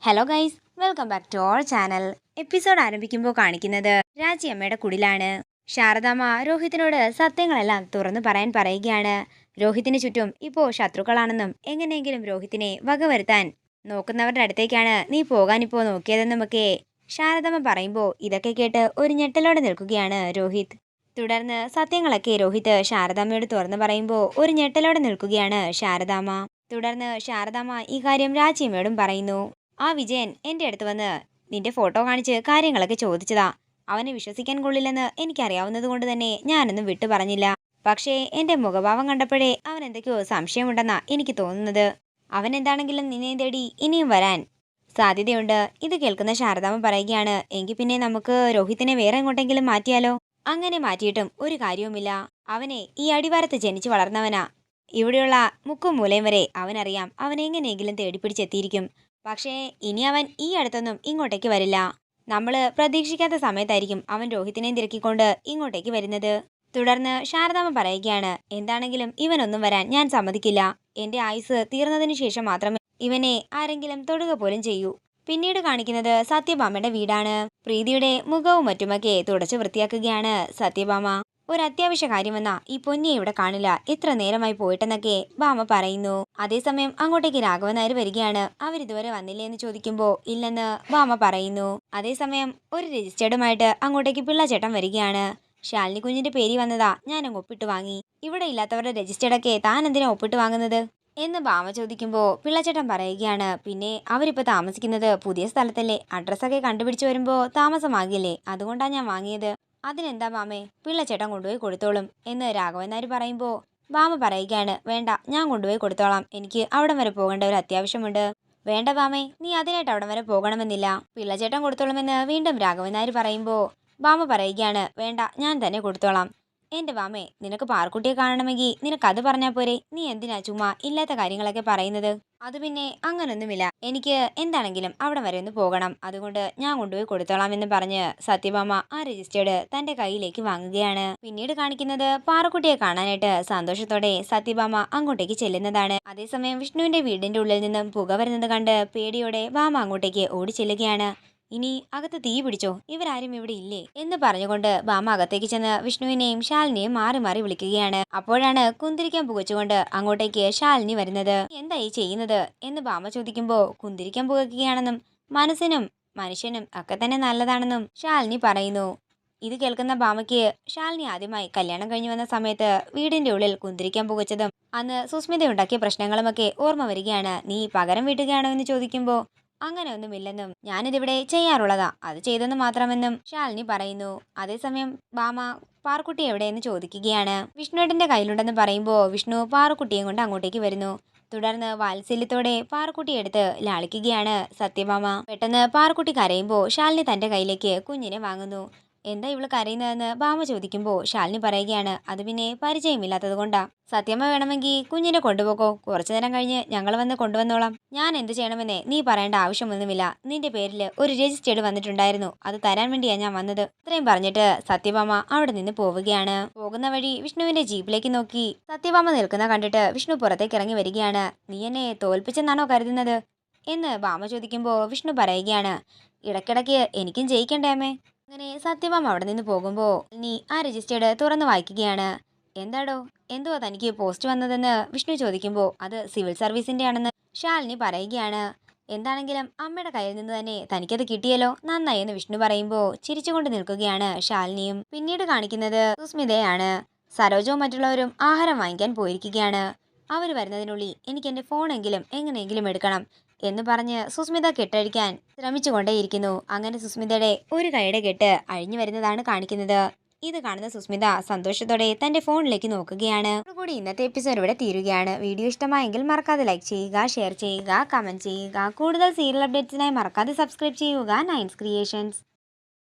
Hello guys, welcome back to our channel. Episode ആരംഭിക്കുമ്പോൾ കാണിക്കുന്നത് രാജിയമ്മയുടെ കുടിലാണ്. ശാരദാമ്മ രോഹിത്തിനോട് സത്യങ്ങളെല്ലാം തുറന്നു പറയാൻ പറയുകയാണ്. രോഹിത്തിന് ചുറ്റും ഇപ്പോൾ ശത്രുക്കളാണെന്നും എങ്ങനെയെങ്കിലും രോഹിത്തിനെ വകവരുത്താൻ നോക്കുന്നവരുടെ അടുത്തേക്കാണ് നീ പോകാനിപ്പോൾ നോക്കിയതെന്നുമൊക്കെ ശാരദാമ്മ പറയുമ്പോൾ ഇതൊക്കെ കേട്ട് ഒരു ഞെട്ടലോടെ നിൽക്കുകയാണ് രോഹിത്. തുടർന്ന് സത്യങ്ങളൊക്കെ രോഹിത് ശാരദാമ്മയോട് തുറന്നു പറയുമ്പോൾ ഒരു ഞെട്ടലോടെ നിൽക്കുകയാണ് ശാരദാമ്മ. തുടർന്ന് ശാരദാമ്മ ഈ കാര്യം രാജിയമ്മയോടും പറയുന്നു. ആ വിജയൻ എൻ്റെ അടുത്ത് വന്ന് നിന്റെ ഫോട്ടോ കാണിച്ച് കാര്യങ്ങളൊക്കെ ചോദിച്ചതാ. അവനെ വിശ്വസിക്കാൻ കൊള്ളില്ലെന്ന് എനിക്കറിയാവുന്നത് കൊണ്ട് തന്നെ ഞാനൊന്നും വിട്ടു പറഞ്ഞില്ല. പക്ഷേ എൻ്റെ മുഖഭാവം കണ്ടപ്പോഴേ അവൻ എന്തൊക്കെയോ സംശയമുണ്ടെന്നാ എനിക്ക് തോന്നുന്നത്. അവൻ എന്താണെങ്കിലും നിന്നെ തേടി ഇനിയും വരാൻ സാധ്യതയുണ്ട്. ഇത് കേൾക്കുന്ന ശാരദാമ്മ പറയുകയാണ്, എങ്കിൽ പിന്നെ നമുക്ക് രോഹിത്തിനെ വേറെ എങ്ങോട്ടെങ്കിലും മാറ്റിയാലോ? അങ്ങനെ മാറ്റിയിട്ടും ഒരു കാര്യവുമില്ല. അവനെ ഈ അടിവാരത്ത് ജനിച്ചു വളർന്നവനാ. ഇവിടെയുള്ള മുക്കും മൂലയും വരെ അവനറിയാം. അവൻ എങ്ങനെയെങ്കിലും തേടിപ്പിടിച്ചെത്തിയിരിക്കും. പക്ഷേ ഇനി അവൻ ഈ അടുത്തൊന്നും ഇങ്ങോട്ടേക്ക് വരില്ല. നമ്മൾ പ്രതീക്ഷിക്കാത്ത സമയത്തായിരിക്കും അവൻ രോഹിത്തിനെയും തിരക്കിക്കൊണ്ട് ഇങ്ങോട്ടേക്ക് വരുന്നത്. തുടർന്ന് ശാരദാമ്മ പറയുകയാണ്, എന്താണെങ്കിലും ഇവനൊന്നും വരാൻ ഞാൻ സമ്മതിക്കില്ല. എൻ്റെ ആയുസ് തീർന്നതിന് ശേഷം മാത്രമേ ഇവനെ ആരെങ്കിലും തൊടുക പോലും ചെയ്യൂ. പിന്നീട് കാണിക്കുന്നത് സത്യഭാമയുടെ വീടാണ്. പ്രീതിയുടെ മുഖവും മറ്റുമൊക്കെ തുടച്ചു വൃത്തിയാക്കുകയാണ് സത്യഭാമ. ഒരു അത്യാവശ്യ കാര്യമെന്നാ ഈ പൊന്നിയെ ഇവിടെ കാണില്ല, എത്ര നേരമായി പോയിട്ടെന്നൊക്കെ ഭാമ പറയുന്നു. അതേസമയം അങ്ങോട്ടേക്ക് രാഘവൻ നായർ വരികയാണ്. അവരിതുവരെ വന്നില്ലേ എന്ന് ചോദിക്കുമ്പോൾ ഇല്ലെന്ന് ഭാമ പറയുന്നു. അതേസമയം ഒരു രജിസ്റ്റേർഡുമായിട്ട് അങ്ങോട്ടേക്ക് പിള്ളച്ചേട്ടൻ വരികയാണ്. ശാലിനി കുഞ്ഞിന്റെ പേര് വന്നതാ, ഞാനങ്ങ് ഒപ്പിട്ട് വാങ്ങി. ഇവിടെ ഇല്ലാത്തവരുടെ രജിസ്റ്റേർഡൊക്കെ താൻ എന്തിനാ ഒപ്പിട്ട് വാങ്ങുന്നത് എന്ന് ഭാമ ചോദിക്കുമ്പോൾ പിള്ളച്ചേട്ടൻ പറയുകയാണ്, പിന്നെ അവരിപ്പോൾ താമസിക്കുന്നത് പുതിയ സ്ഥലത്തല്ലേ, അഡ്രസ്സൊക്കെ കണ്ടുപിടിച്ച് വരുമ്പോൾ താമസമാകില്ലേ, അതുകൊണ്ടാണ് ഞാൻ വാങ്ങിയത്. അതിനെന്താ ഭാമേ, പിള്ളച്ചേട്ടൻ കൊണ്ടുപോയി കൊടുത്തോളും എന്ന് രാഘവൻ നായർ പറയുമ്പോൾ ഭാമ പറയുകയാണ്, വേണ്ട, ഞാൻ കൊണ്ടുപോയി കൊടുത്തോളാം, എനിക്ക് അവിടം വരെ പോകേണ്ട ഒരു അത്യാവശ്യമുണ്ട്. വേണ്ട ഭാമേ, നീ അതിനായിട്ട് അവിടം വരെ പോകണമെന്നില്ല, പിള്ളച്ചേട്ടൻ കൊടുത്തോളുമെന്ന് വീണ്ടും രാഘവൻ നായർ പറയുമ്പോൾ ഭാമ പറയുകയാണ്, വേണ്ട, ഞാൻ തന്നെ കൊടുത്തോളാം. എൻ്റെ ഭാമേ, നിനക്ക് പാർക്കുട്ടിയെ കാണണമെങ്കിൽ നിനക്കത് പറഞ്ഞാൽ പോരെ, നീ എന്തിനാ ചുമ്മാ ഇല്ലാത്ത കാര്യങ്ങളൊക്കെ പറയുന്നത്? അത് പിന്നെ അങ്ങനൊന്നുമില്ല, എനിക്ക് എന്താണെങ്കിലും അവിടെ വരെ ഒന്ന് പോകണം, അതുകൊണ്ട് ഞാൻ കൊണ്ടുപോയി കൊടുത്തോളാം എന്ന് പറഞ്ഞ് സത്യഭാമ ആ രജിസ്റ്റേർഡ് തന്റെ കയ്യിലേക്ക് വാങ്ങുകയാണ്. പിന്നീട് കാണിക്കുന്നത് പാറക്കുട്ടിയെ കാണാനായിട്ട് സന്തോഷത്തോടെ സത്യഭാമ അങ്ങോട്ടേക്ക് ചെല്ലുന്നതാണ്. അതേസമയം വിഷ്ണുവിന്റെ വീടിന്റെ ഉള്ളിൽ നിന്നും പുക വരുന്നത് കണ്ട് പേടിയോടെ ഭാമ അങ്ങോട്ടേക്ക് ഓടി ചെല്ലുകയാണ്. ഇനി അകത്ത് തീ പിടിച്ചോ, ഇവരാരും ഇവിടെ ഇല്ലേ എന്ന് പറഞ്ഞുകൊണ്ട് ഭാമ അകത്തേക്ക് ചെന്ന് വിഷ്ണുവിനെയും ശാലിനിയെയും മാറി മാറി വിളിക്കുകയാണ്. അപ്പോഴാണ് കുന്തിരിക്കാൻ പുകച്ചുകൊണ്ട് അങ്ങോട്ടേക്ക് ശാലിനി വരുന്നത്. എന്താ ഈ ചെയ്യുന്നത് എന്ന് ഭാമ ചോദിക്കുമ്പോൾ കുന്തിരിക്കാൻ പുകയ്ക്കുകയാണെന്നും മനസ്സിനും മനുഷ്യനും ഒക്കെ തന്നെ നല്ലതാണെന്നും ശാലിനി പറയുന്നു. ഇത് കേൾക്കുന്ന ഭാമയ്ക്ക് ശാലിനി ആദ്യമായി കല്യാണം കഴിഞ്ഞു വന്ന സമയത്ത് വീടിന്റെ ഉള്ളിൽ കുന്തിരിക്കാൻ പുകച്ചതും അന്ന് സുസ്മിത ഉണ്ടാക്കിയ പ്രശ്നങ്ങളുമൊക്കെ ഓർമ്മ വരികയാണ്. നീ പകരം വീട്ടുകയാണോ എന്ന് ചോദിക്കുമ്പോൾ അങ്ങനെ ഒന്നുമില്ലെന്നും ഞാനിതിവിടെ ചെയ്യാറുള്ളതാ, അത് ചെയ്തെന്ന് മാത്രമെന്നും ശാലിനി പറയുന്നു. അതേസമയം ഭാമ പാറുക്കുട്ടി എവിടെയെന്ന് ചോദിക്കുകയാണ്. വിഷ്ണുവേട്ടന്റെ കയ്യിലുണ്ടെന്ന് പറയുമ്പോൾ വിഷ്ണു പാറുക്കുട്ടിയും കൊണ്ട് അങ്ങോട്ടേക്ക് വരുന്നു. തുടർന്ന് വാത്സല്യത്തോടെ പാറുക്കുട്ടിയെ എടുത്ത് ലാളിക്കുകയാണ് സത്യഭാമ. പെട്ടെന്ന് പാറുക്കുട്ടി കരയുമ്പോൾ ശാലിനി തന്റെ കയ്യിലേക്ക് കുഞ്ഞിനെ വാങ്ങുന്നു. എന്താ ഇവള് കരയുന്നതെന്ന് ഭാമ ചോദിക്കുമ്പോൾ ശാലിനി പറയുകയാണ്, അത് പിന്നെ പരിചയമില്ലാത്തത് കൊണ്ടാ. സത്യമ്മ വേണമെങ്കിൽ കുഞ്ഞിനെ കൊണ്ടുപോകോ, കുറച്ചു നേരം കഴിഞ്ഞ് ഞങ്ങൾ വന്ന് കൊണ്ടുവന്നോളാം. ഞാൻ എന്ത് ചെയ്യണമെന്നേ നീ പറയേണ്ട ആവശ്യമൊന്നുമില്ല, നിന്റെ പേരിൽ ഒരു രജിസ്റ്റേർഡ് വന്നിട്ടുണ്ടായിരുന്നു, അത് തരാൻ വേണ്ടിയാ ഞാൻ വന്നത്. ഇത്രയും പറഞ്ഞിട്ട് സത്യഭാമ അവിടെ നിന്ന് പോവുകയാണ്. പോകുന്ന വഴി വിഷ്ണുവിന്റെ ജീപ്പിലേക്ക് നോക്കി സത്യഭാമ നിൽക്കുന്ന കണ്ടിട്ട് വിഷ്ണു പുറത്തേക്ക് ഇറങ്ങി വരികയാണ്. നീ എന്നെ തോൽപ്പിച്ചെന്നാണോ കരുതുന്നത് എന്ന് ഭാമ ചോദിക്കുമ്പോൾ വിഷ്ണു പറയുകയാണ്, ഇടയ്ക്കിടയ്ക്ക് എനിക്കും ജയിക്കണ്ടേ അമ്മേ. അങ്ങനെ സത്യഭാമ അവിടെ നിന്ന് പോകുമ്പോൾ നീ ആ രജിസ്റ്റേർഡ് തുറന്നു വായിക്കുകയാണ്. എന്താടോ, എന്തുവാ തനിക്ക് പോസ്റ്റ് വന്നതെന്ന് വിഷ്ണു ചോദിക്കുമ്പോൾ അത് സിവിൽ സർവീസിന്റെ ആണെന്ന് ശാലിനി പറയുകയാണ്. എന്താണെങ്കിലും അമ്മയുടെ കയ്യിൽ നിന്ന് തന്നെ തനിക്കത് കിട്ടിയല്ലോ, നന്നായി എന്ന് വിഷ്ണു പറയുമ്പോൾ ചിരിച്ചുകൊണ്ട് നിൽക്കുകയാണ് ശാലിനിയും. പിന്നീട് കാണിക്കുന്നത് സുസ്മിതയാണ്. സരോജവും മറ്റുള്ളവരും ആഹാരം വാങ്ങിക്കാൻ പോയിരിക്കുകയാണ്. അവർ വരുന്നതിനുള്ളിൽ എനിക്ക് എൻ്റെ ഫോണെങ്കിലും എങ്ങനെയെങ്കിലും എടുക്കണം എന്ന് പറഞ്ഞ് സുസ്മിത കെട്ടഴിക്കാൻ ശ്രമിച്ചുകൊണ്ടേയിരിക്കുന്നു. അങ്ങനെ സുസ്മിതയുടെ ഒരു കൈയുടെ കെട്ട് അഴിഞ്ഞു വരുന്നതാണ് കാണിക്കുന്നത്. ഇത് കാണുന്ന സുസ്മിത സന്തോഷത്തോടെ തന്റെ ഫോണിലേക്ക് നോക്കുകയാണ്. കൂടി ഇന്നത്തെ എപ്പിസോഡ് ഇവിടെ തീരുകയാണ്. വീഡിയോ ഇഷ്ടമായെങ്കിൽ മറക്കാതെ ലൈക്ക് ചെയ്യുക, ഷെയർ ചെയ്യുക, കമന്റ് ചെയ്യുക. കൂടുതൽ സീരിയൽ അപ്ഡേറ്റ്സിനായി മറക്കാതെ സബ്സ്ക്രൈബ് ചെയ്യുക നയൻസ് ക്രിയേഷൻസ്.